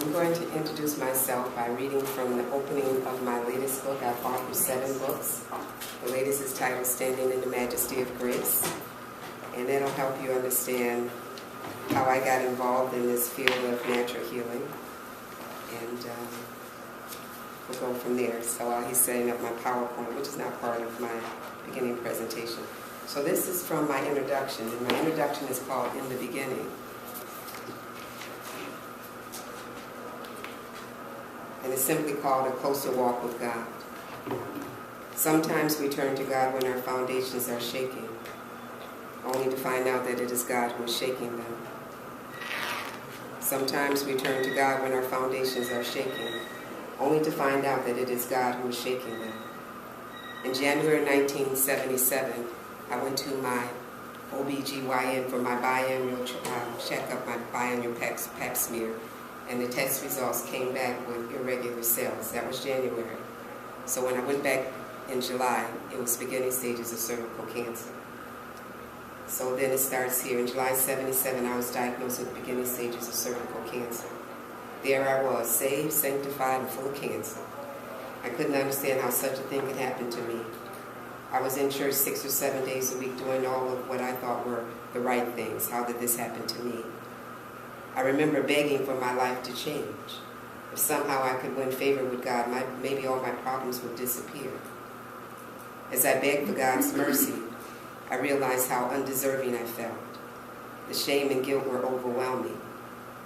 I'm going to introduce myself by reading from the opening of my latest book. I've authored 7 books. The latest is titled Standing in the Majesty of Grace, and that'll help you understand how I got involved in this field of natural healing, and we'll go from there. So while he's setting up my PowerPoint, which is not part of my beginning presentation. So this is from my introduction, and my introduction is called In the Beginning. And it's simply called A Closer Walk with God. Sometimes we turn to God when our foundations are shaking, only to find out that it is God who is shaking them. Sometimes we turn to God when our foundations are shaking, only to find out that it is God who is shaking them. In January 1977, I went to my OBGYN for my biannual checkup, my biannual pap smear, and the test results came back with irregular cells. That was January. So when I went back in July, it was beginning stages of cervical cancer. So then it starts here. In July 77, I was diagnosed with beginning stages of cervical cancer. There I was, saved, sanctified, and full of cancer. I couldn't understand how such a thing could happen to me. I was in church 6 or 7 days a week doing all of what I thought were the right things. How did this happen to me? I remember begging for my life to change. If somehow I could win favor with God, maybe all my problems would disappear. As I begged for God's mercy, I realized how undeserving I felt. The shame and guilt were overwhelming.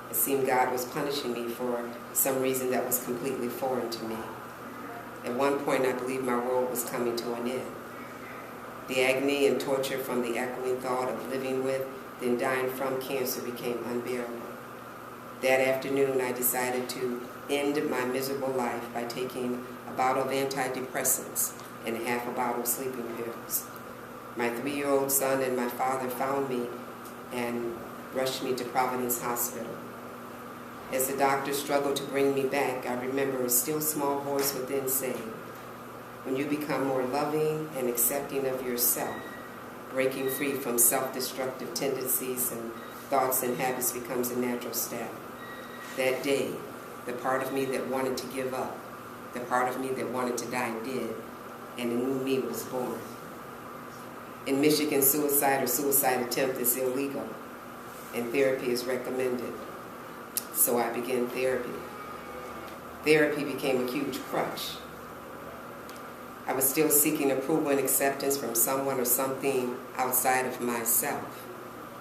It seemed God was punishing me for some reason that was completely foreign to me. At one point, I believed my world was coming to an end. The agony and torture from the echoing thought of living with, then dying from cancer became unbearable. That afternoon, I decided to end my miserable life by taking a bottle of antidepressants and half a bottle of sleeping pills. My 3-year-old son and my father found me and rushed me to Providence Hospital. As the doctor struggled to bring me back, I remember a still small voice within saying, "When you become more loving and accepting of yourself, breaking free from self-destructive tendencies and thoughts and habits becomes a natural step." That day, the part of me that wanted to give up, the part of me that wanted to die did, and a new me was born. In Michigan, suicide or suicide attempt is illegal, and therapy is recommended. So I began therapy. Therapy became a huge crutch. I was still seeking approval and acceptance from someone or something outside of myself.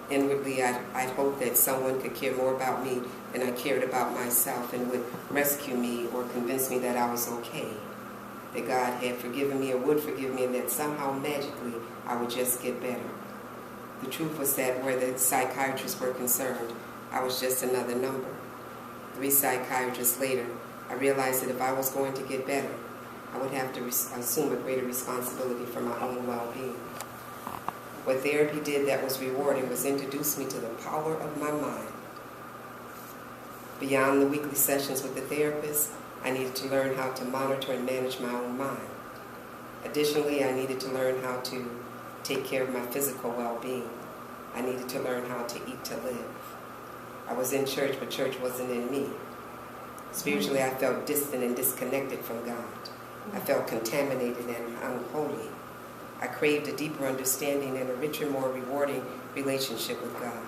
Inwardly, I hoped that someone could care more about me than I cared about myself and would rescue me or convince me that I was okay, that God had forgiven me or would forgive me, and that somehow magically I would just get better. The truth was that where the psychiatrists were concerned, I was just another number. 3 psychiatrists later, I realized that if I was going to get better, I would have to assume a greater responsibility for my own well-being. What therapy did that was rewarding was introduce me to the power of my mind. Beyond the weekly sessions with the therapist, I needed to learn how to monitor and manage my own mind. Additionally, I needed to learn how to take care of my physical well-being. I needed to learn how to eat to live. I was in church, but church wasn't in me. Spiritually, I felt distant and disconnected from God. I felt contaminated and unholy. I craved a deeper understanding and a richer, more rewarding relationship with God.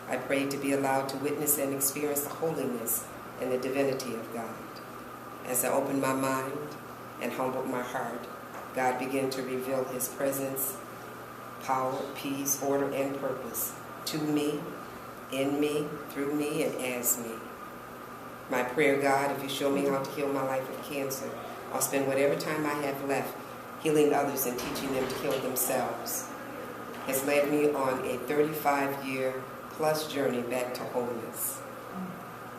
I prayed to be allowed to witness and experience the holiness and the divinity of God. As I opened my mind and humbled my heart, God began to reveal His presence, power, peace, order, and purpose to me, in me, through me, and as me. My prayer, God, if you show me how to heal my life of cancer, I'll spend whatever time I have left healing others and teaching them to heal themselves, has led me on a 35-year-plus journey back to wholeness.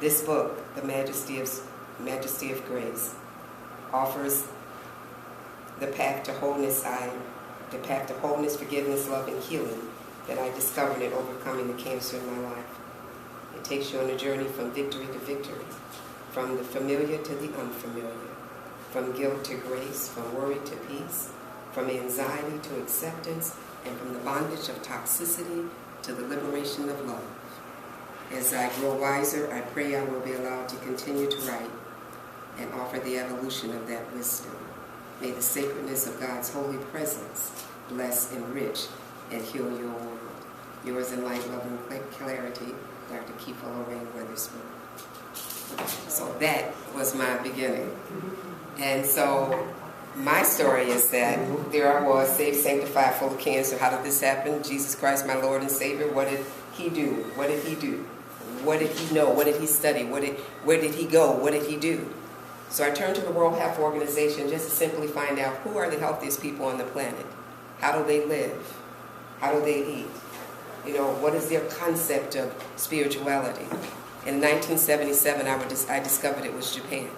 This book, The Majesty of Grace, offers the path to wholeness, forgiveness, love, and healing that I discovered in overcoming the cancer in my life. It takes you on a journey from victory to victory, from the familiar to the unfamiliar, from guilt to grace, from worry to peace, from anxiety to acceptance, and from the bondage of toxicity to the liberation of love. As I grow wiser, I pray I will be allowed to continue to write and offer the evolution of that wisdom. May the sacredness of God's holy presence bless, enrich, and heal your world. Yours in light, love, and clarity, Dr. Keefa Lorraine Witherspoon. So that was my beginning. And so my story is that there I was, saved, sanctified, full of cancer. How did this happen? Jesus Christ, my Lord and Savior. What did he do? What did he do? What did he know? What did he study? Where did he go? What did he do? So I turned to the World Health Organization just to simply find out who are the healthiest people on the planet. How do they live? How do they eat? You know, what is their concept of spirituality? In 1977, I discovered it was Japan.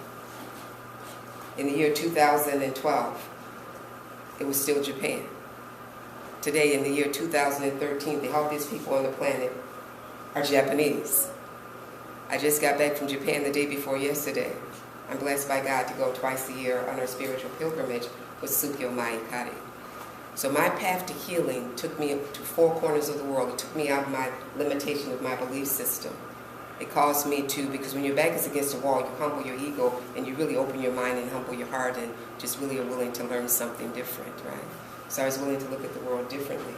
In the year 2012, it was still Japan. Today, in the year 2013, the healthiest people on the planet are Japanese. I just got back from Japan the day before yesterday. I'm blessed by God to go twice a year on our spiritual pilgrimage with Tsukyo Maikari. So my path to healing took me to four corners of the world. It took me out of my limitation of my belief system. It caused me to, because when your back is against the wall, you humble your ego and you really open your mind and humble your heart and just really are willing to learn something different, right? So I was willing to look at the world differently.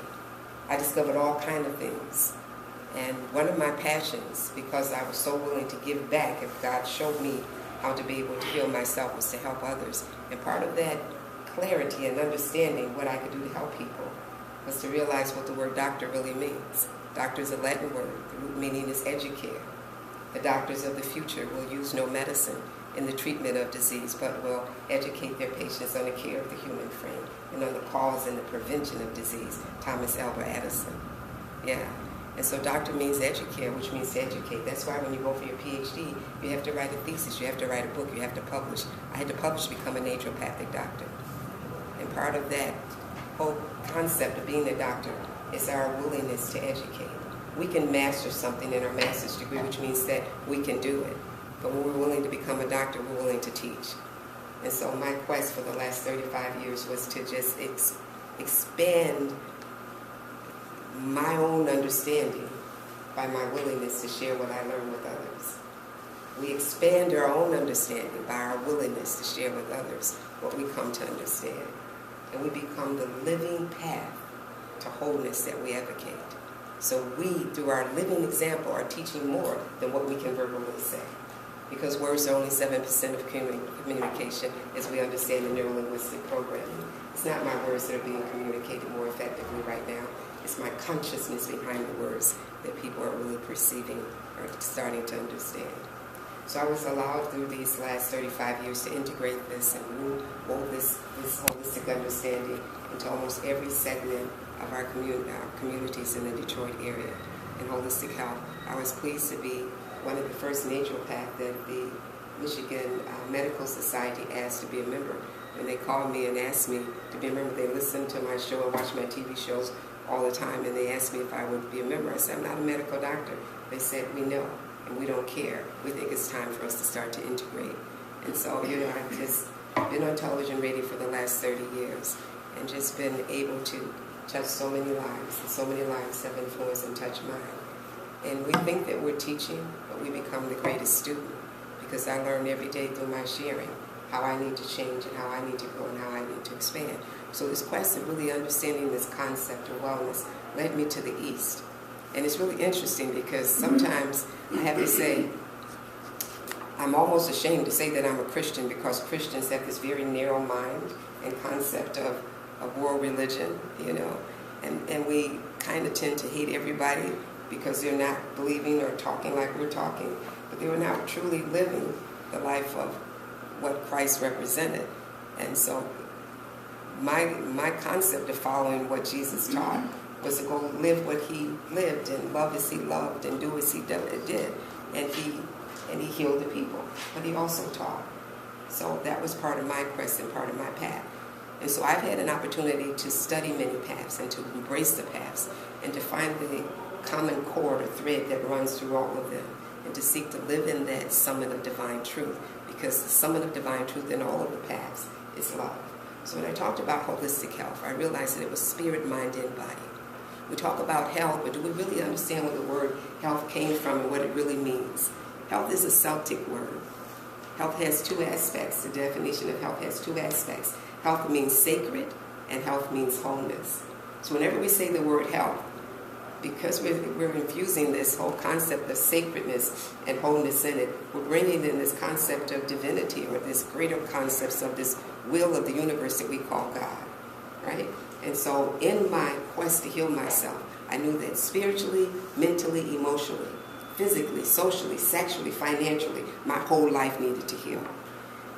I discovered all kinds of things. And one of my passions, because I was so willing to give back, if God showed me how to be able to heal myself, was to help others. And part of that clarity and understanding what I could do to help people was to realize what the word doctor really means. Doctor is a Latin word. The root meaning is educare. The doctors of the future will use no medicine in the treatment of disease, but will educate their patients on the care of the human frame and on the cause and the prevention of disease. Thomas Alva Edison. Yeah. And so doctor means educare, which means to educate. That's why when you go for your PhD, you have to write a thesis, you have to write a book, you have to publish. I had to publish to become a naturopathic doctor. And part of that whole concept of being a doctor is our willingness to educate. We can master something in our master's degree, which means that we can do it. But when we're willing to become a doctor, we're willing to teach. And so my quest for the last 35 years was to just expand my own understanding by my willingness to share what I learn with others. We expand our own understanding by our willingness to share with others what we come to understand. And we become the living path to wholeness that we advocate. So we, through our living example, are teaching more than what we can verbally say. Because words are only 7% of communication, as we understand the neuro-linguistic programming. It's not my words that are being communicated more effectively right now. It's my consciousness behind the words that people are really perceiving or starting to understand. So I was allowed through these last 35 years to integrate this and move this holistic understanding into almost every segment of our communities in the Detroit area. In holistic health, I was pleased to be one of the first naturopaths that the Michigan Medical Society asked to be a member. When they called me and asked me to be a member, they listened to my show and watched my TV shows all the time, and they asked me if I would be a member. I said, I'm not a medical doctor. They said, we know, and we don't care. We think it's time for us to start to integrate. And so, I've just been on television radio for the last 30 years and just been able to touch so many lives, and so many lives have influenced and touched mine. And we think that we're teaching, but we become the greatest student, because I learn every day through my sharing how I need to change and how I need to grow and how I need to expand. So this quest of really understanding this concept of wellness led me to the East. And it's really interesting because sometimes I have to say, I'm almost ashamed to say that I'm a Christian, because Christians have this very narrow mind and concept of world religion, and we kind of tend to hate everybody because they're not believing or talking like we're talking, but they were not truly living the life of what Christ represented. And so my concept of following what Jesus taught was to go live what he lived and love as he loved and do as he did. And he healed the people, but he also taught. So that was part of my quest and part of my path. And so I've had an opportunity to study many paths and to embrace the paths and to find the common cord or thread that runs through all of them, and to seek to live in that summit of divine truth, because the summit of divine truth in all of the paths is love. So when I talked about holistic health, I realized that it was spirit, mind, and body. We talk about health, but do we really understand where the word health came from and what it really means? Health is a Celtic word. Health has two aspects. The definition of health has two aspects. Health means sacred, and health means wholeness. So whenever we say the word health, because we're infusing this whole concept of sacredness and wholeness in it, we're bringing in this concept of divinity, or this greater concepts of this will of the universe that we call God, right? And so in my quest to heal myself, I knew that spiritually, mentally, emotionally, physically, socially, sexually, financially, my whole life needed to heal.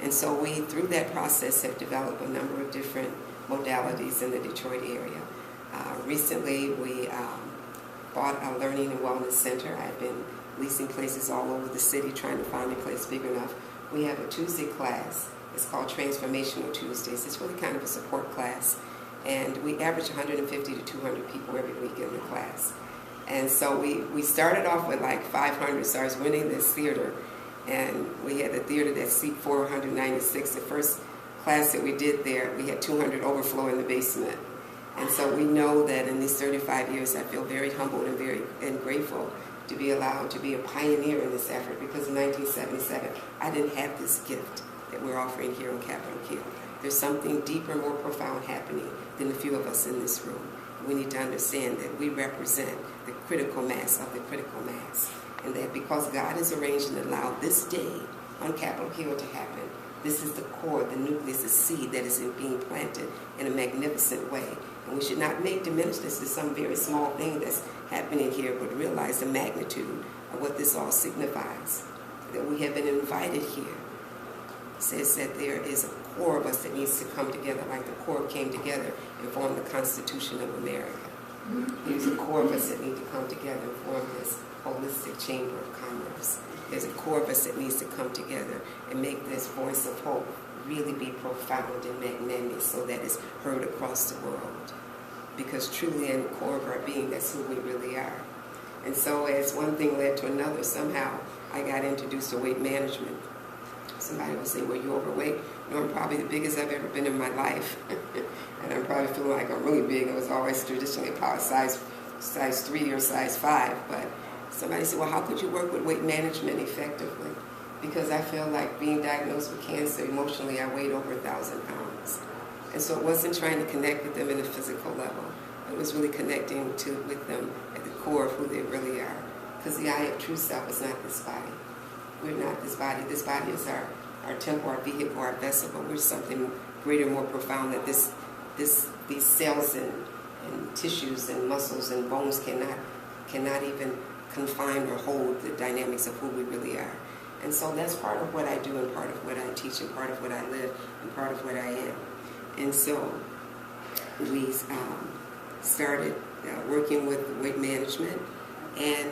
And so we, through that process, have developed a number of different modalities in the Detroit area. Recently, we bought a learning and wellness center. I've been leasing places all over the city, trying to find a place big enough. We have a Tuesday class. It's called Transformational Tuesdays. It's really kind of a support class. And we average 150 to 200 people every week in the class. And so we started off with like 500, so I was winning this theater. And we had the theater that seat 496. The first class that we did there, we had 200 overflow in the basement. And so we know that in these 35 years, I feel very humbled and grateful to be allowed to be a pioneer in this effort, because in 1977, I didn't have this gift that we're offering here on Capitol Hill. There's something deeper, more profound happening than a few of us in this room. We need to understand that we represent the critical mass of the critical mass, and that because God has arranged and allowed this day on Capitol Hill to happen, this is the core, the nucleus, the seed that is being planted in a magnificent way. And we should not diminish this as some very small thing that's happening here, but realize the magnitude of what this all signifies. That we have been invited here. It says that there is a core of us that needs to come together, like the core came together and formed the Constitution of America. There's a core of us that need to come together and form this holistic chamber of commerce. There's a core of us that needs to come together and make this voice of hope really be profound and magnanimous, so that it's heard across the world. Because truly in the core of our being, that's who we really are. And so as one thing led to another, somehow I got introduced to weight management. Somebody will say, well, you're overweight. No, I'm probably the biggest I've ever been in my life. And I'm probably feeling like I'm really big. I was always traditionally about size 3 or size 5. But somebody said, well, how could you work with weight management effectively? Because I feel like being diagnosed with cancer, emotionally, I weighed over 1,000 pounds. And so it wasn't trying to connect with them in a physical level. It was really connecting with them at the core of who they really are. Because the I of true self is not this body. We're not this body. This body is our temple, our vehicle, our vessel, but we're something greater, more profound, that these cells and tissues and muscles and bones cannot even confine or hold the dynamics of who we really are. And so that's part of what I do, and part of what I teach, and part of what I live, and part of what I am. And so we started working with weight management, and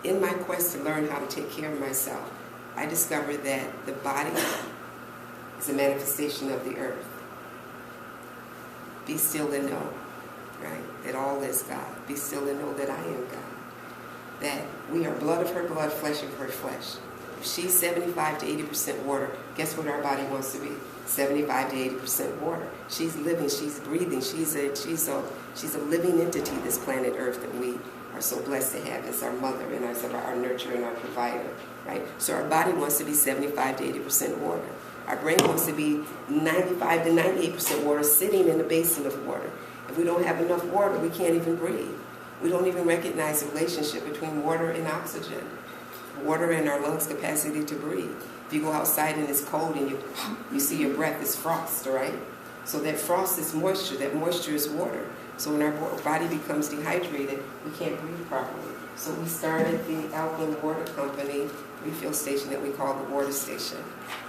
in my quest to learn how to take care of myself, I discovered that the body is a manifestation of the earth. Be still and know, right, that all is God. Be still and know that I am God. That we are blood of her blood, flesh of her flesh. If she's 75 to 80% water, guess what our body wants to be? 75 to 80% water. She's living, she's breathing, she's a living entity, this planet Earth, that we are so blessed to have as our mother and as our nurturer and our provider, right? So our body wants to be 75 to 80% water. Our brain wants to be 95 to 98% water, sitting in a basin of water. If we don't have enough water, we can't even breathe. We don't even recognize the relationship between water and oxygen. Water and our lungs' capacity to breathe. If you go outside and it's cold and you see your breath, it's frost, right? So that frost is moisture, that moisture is water. So when our body becomes dehydrated, we can't breathe properly. So we started the Alkaline Water Company refill station that we call the Water Station.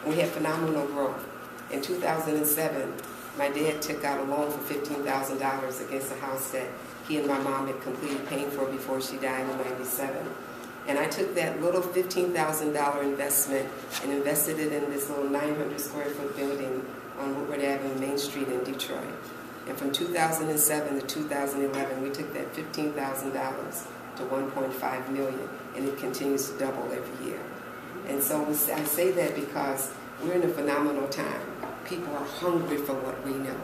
And we had phenomenal growth. In 2007, my dad took out a loan for $15,000 against a house that he and my mom had completed paying for before she died in '97. And I took that little $15,000 investment and invested it in this little 900 square foot building on Woodward Avenue, Main Street in Detroit. And from 2007 to 2011, we took that $15,000 to $1.5 million, and it continues to double every year. And so I say that because we're in a phenomenal time. People are hungry for what we know.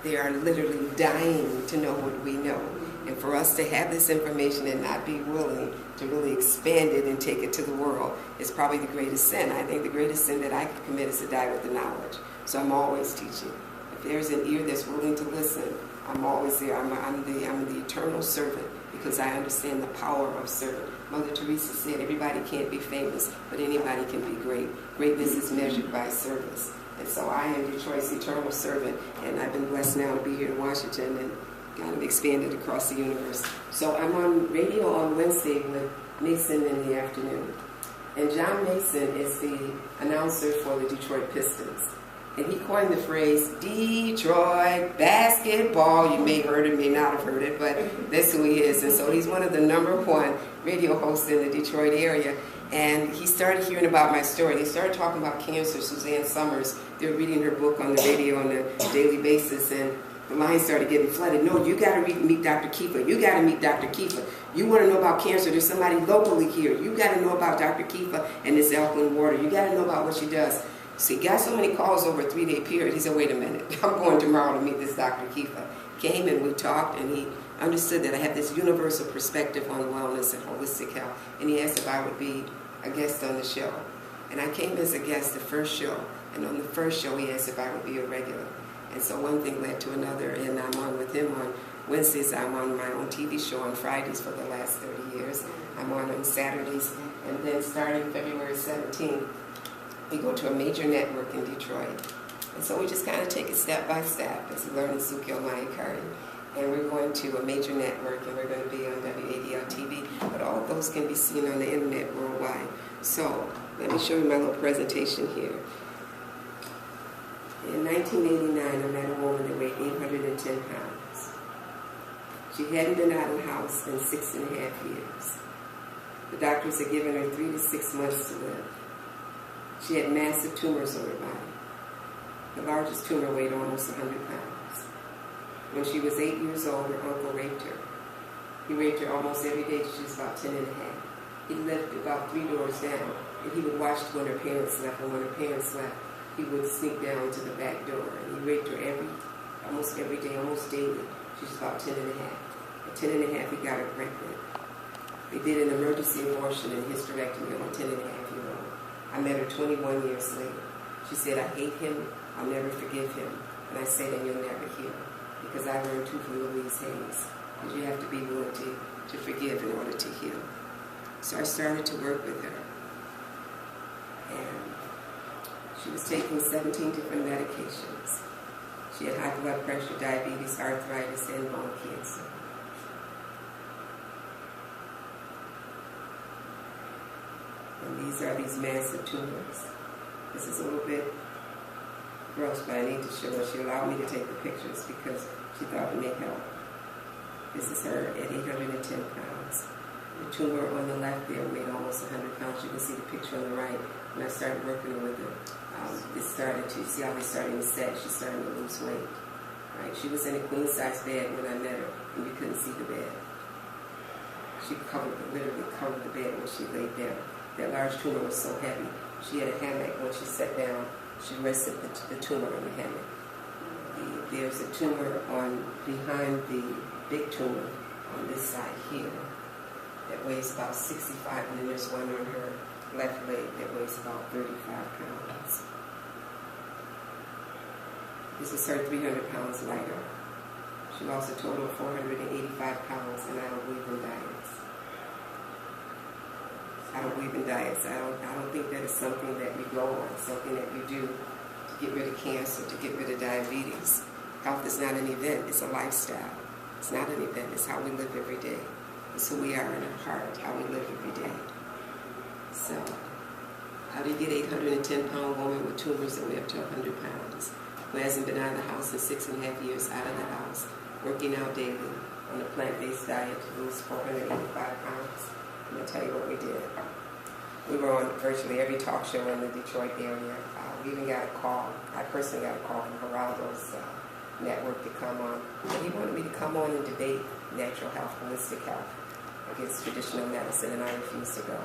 They are literally dying to know what we know. And for us to have this information and not be willing to really expand it and take it to the world is probably the greatest sin. I think the greatest sin that I could commit is to die with the knowledge. So I'm always teaching. If there's an ear that's willing to listen, I'm always there. I'm the eternal servant because I understand the power of servant. Mother Teresa said everybody can't be famous, but anybody can be great. Greatness is measured by service. And so I am Detroit's eternal servant, and I've been blessed now to be here in Washington and kind of expanded across the universe. So I'm on radio on Wednesday with Mason in the afternoon. And John Mason is the announcer for the Detroit Pistons. And he coined the phrase, Detroit basketball. You may have heard it, may not have heard it, but that's who he is. And so he's one of the #1 radio hosts in the Detroit area. And he started hearing about my story. They started talking about cancer. Suzanne Summers, they were reading her book on the radio on a daily basis, and the lines started getting flooded. No, you got to meet Dr. Kiefer. You got to meet Dr. Kiefer. You want to know about cancer? There's somebody locally here. You got to know about Dr. Kiefer and this alkaline water. You got to know about what she does. So he got so many calls over a 3-day period. He said, wait a minute, I'm going tomorrow to meet this Dr. Kiefer. Came and we talked, and he understood that I have this universal perspective on wellness and holistic health. And he asked if I would be a guest on the show. And I came as a guest the first show. And on the first show, he asked if I would be a regular. And so one thing led to another, and I'm on with him on Wednesdays. I'm on my own TV show on Fridays for the last 30 years. I'm on Saturdays. And then starting February 17th, we go to a major network in Detroit. And so we just kind of take it step by step as we learn in Sukyo Mayakari. And we're going to a major network, and we're going to be on WADL TV. But all of those can be seen on the internet worldwide. So let me show you my little presentation here. In 1989, I met a woman that weighed 810 pounds. She hadn't been out of the house in 6.5 years. The doctors had given her 3 to 6 months to live. She had massive tumors on her body. The largest tumor weighed almost 100 pounds. When she was 8 years old, her uncle raped her. He raped her almost every day till she was about 10 and a half. He lived about 3 doors down, and he would watch when her parents left, and when her parents left, he would sneak down to the back door, and he raped her almost every day, almost daily. She was about 10 and a half. At 10 and a half, he got her pregnant. They did an emergency abortion and hysterectomy on a 10-and-a-half-year-old. I met her 21 years later. She said, I hate him, I'll never forgive him. And I said, and you'll never heal. Because I learned too from Louise Hayes. Because you have to be willing to forgive in order to heal. So I started to work with her. And she was taking 17 different medications. She had high blood pressure, diabetes, arthritis, and bone cancer. And these are these massive tumors. This is a little bit gross, but I need to show her. She allowed me to take the pictures because she thought it may help. This is her at 810 pounds. The tumor on the left there weighed almost 100 pounds. You can see the picture on the right. When I started working with her, it started to, see how they started to set, she's starting to lose weight. Right? She was in a queen-size bed when I met her, and you couldn't see the bed. She literally covered the bed when she laid down. That large tumor was so heavy. She had a hammock. When she sat down, she rested the tumor on the hammock. There's a tumor behind the big tumor on this side here that weighs about 65, and then there's one on her left leg that weighs about 35 pounds. This is her 300 pounds lighter. She lost a total of 485 pounds, and I don't believe in diets. I don't believe in diets. I don't think that is something that you go on, something that you do to get rid of cancer, to get rid of diabetes. Health is not an event, it's a lifestyle. It's not an event, it's how we live every day. It's who we are in our heart, how we live every day. So, how do you get 810-pound woman with tumors that weigh up to 100 pounds, who hasn't been out of the house in 6.5 years, out of the house, working out daily on a plant-based diet to lose 485 pounds? I'm going to tell you what we did. We were on virtually every talk show in the Detroit area. We even got a call. I personally got a call from Geraldo's network to come on. And he wanted me to come on and debate natural health, holistic health against traditional medicine, and I refused to go.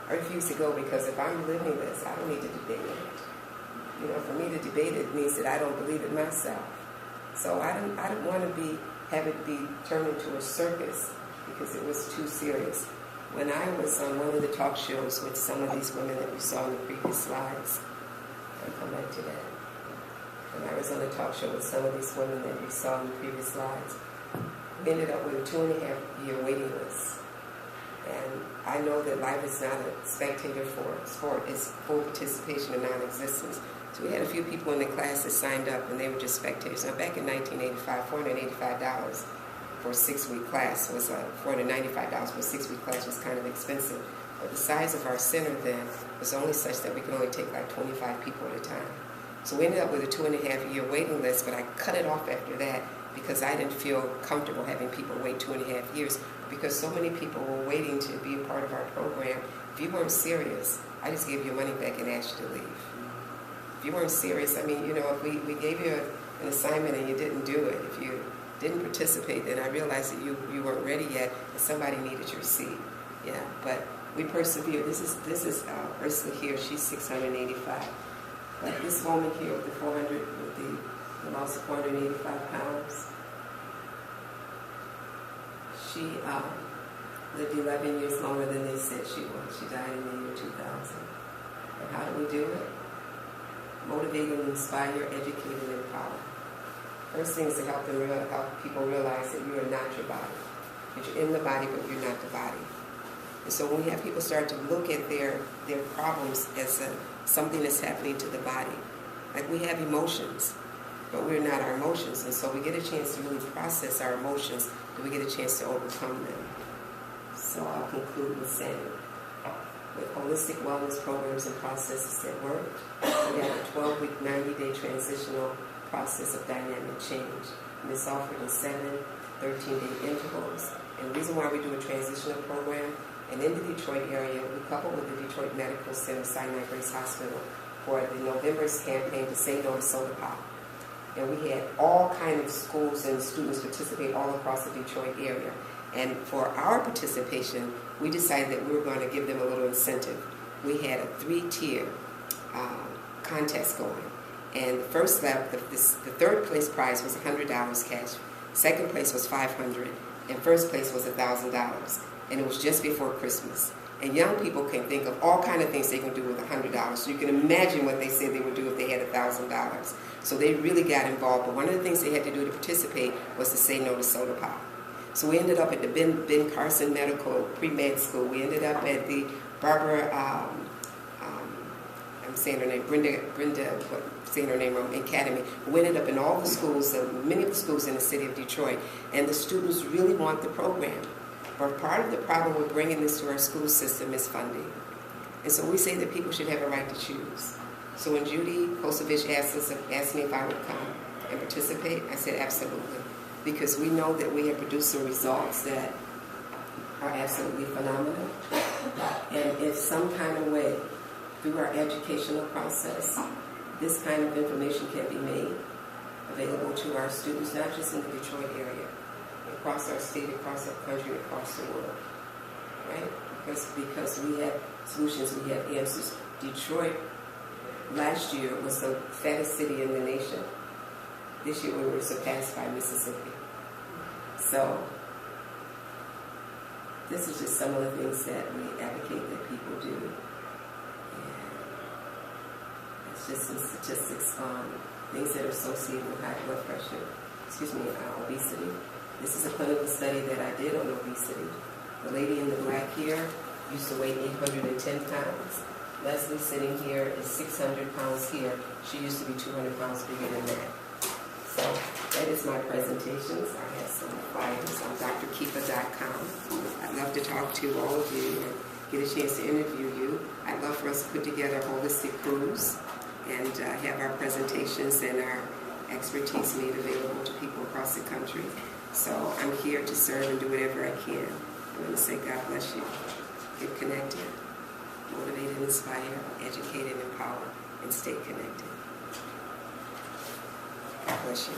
I refused to go because if I'm living this, I don't need to debate it. You know, for me to debate it means that I don't believe it myself. So I don't want to be have it be turned into a circus because it was too serious. When I was on one of the talk shows with some of these women that we saw in the previous slides, I'll come back to that. When I was on a talk show with some of these women that we saw in the previous slides, we ended up with a 2.5-year waiting list. And I know that life is not a spectator sport, it's full participation and non-existence. So we had a few people in the class that signed up and they were just spectators. Now back in 1985, $485 for a 6-week class was $495 for a 6-week class was kind of expensive. But the size of our center then was only such that we could only take like 25 people at a time. So we ended up with a 2.5-year waiting list, but I cut it off after that because I didn't feel comfortable having people wait 2.5 years because so many people were waiting to be a part of our program. If you weren't serious, I just gave you your money back and asked you to leave. If you weren't serious, I mean, you know, if we gave you an assignment and you didn't do it, if you didn't participate, then I realized that you weren't ready yet and somebody needed your seat. Yeah, but we persevered. This is Ursula here. She's 685. But this woman here with the loss of 485 pounds, she lived 11 years longer than they said she would. She died in the year 2000. And how do we do it? Motivate and inspire, educate and empower. First thing is to help people realize that you are not your body. That you're in the body, but you're not the body. And so when we have people start to look at their problems as something that's happening to the body, like we have emotions, but we're not our emotions. And so we get a chance to really process our emotions, and we get a chance to overcome them. So I'll conclude with saying, with holistic wellness programs and processes that work, we have a 12-week, 90-day transitional process of dynamic change. And it's offered in 7 13-day intervals. And the reason why we do a transitional program, and in the Detroit area, we couple with the Detroit Medical Center, Sinai Grace Hospital, for the November's campaign to say no to soda pop. And we had all kinds of schools and students participate all across the Detroit area. And for our participation, we decided that we were going to give them a little incentive. We had a 3-tier contest going. And the first level, the third place prize was $100 cash. Second place was $500, and first place was $1,000. And it was just before Christmas. And young people can think of all kinds of things they can do with $100. So you can imagine what they said they would do if they had $1,000. So they really got involved. But one of the things they had to do to participate was to say no to soda pop. So we ended up at the Ben Carson Medical Pre-Med School. We ended up at the Barbara, I'm saying her name, Brenda, saying her name wrong, Academy. We ended up in all the schools, many of the schools in the city of Detroit. And the students really want the program. But part of the problem with bringing this to our school system is funding. And so we say that people should have a right to choose. So when Judy Kosovich asked me if I would come and participate, I said absolutely. Because we know that we have produced some results that are absolutely phenomenal. And if some kind of way, through our educational process, this kind of information can be made available to our students, not just in the Detroit area, across our state, across our country, across the world, right? Because we have solutions, we have answers. Detroit last year was the fattest city in the nation. This year we were surpassed by Mississippi. So this is just some of the things that we advocate that people do. And it's just some statistics on things that are associated with high blood pressure, obesity. This is a clinical study that I did on obesity. The lady in the black here used to weigh 810 pounds. Leslie sitting here is 600 pounds here. She used to be 200 pounds bigger than that. So that is my presentations. I have some flyers on drkifa.com. I'd love to talk to all of you and get a chance to interview you. I'd love for us to put together a holistic cruise and have our presentations and our expertise made available to people across the country. So I'm here to serve and do whatever I can. I want to say God bless you. Get connected, motivate and inspire, educate and empower, and stay connected. God bless you.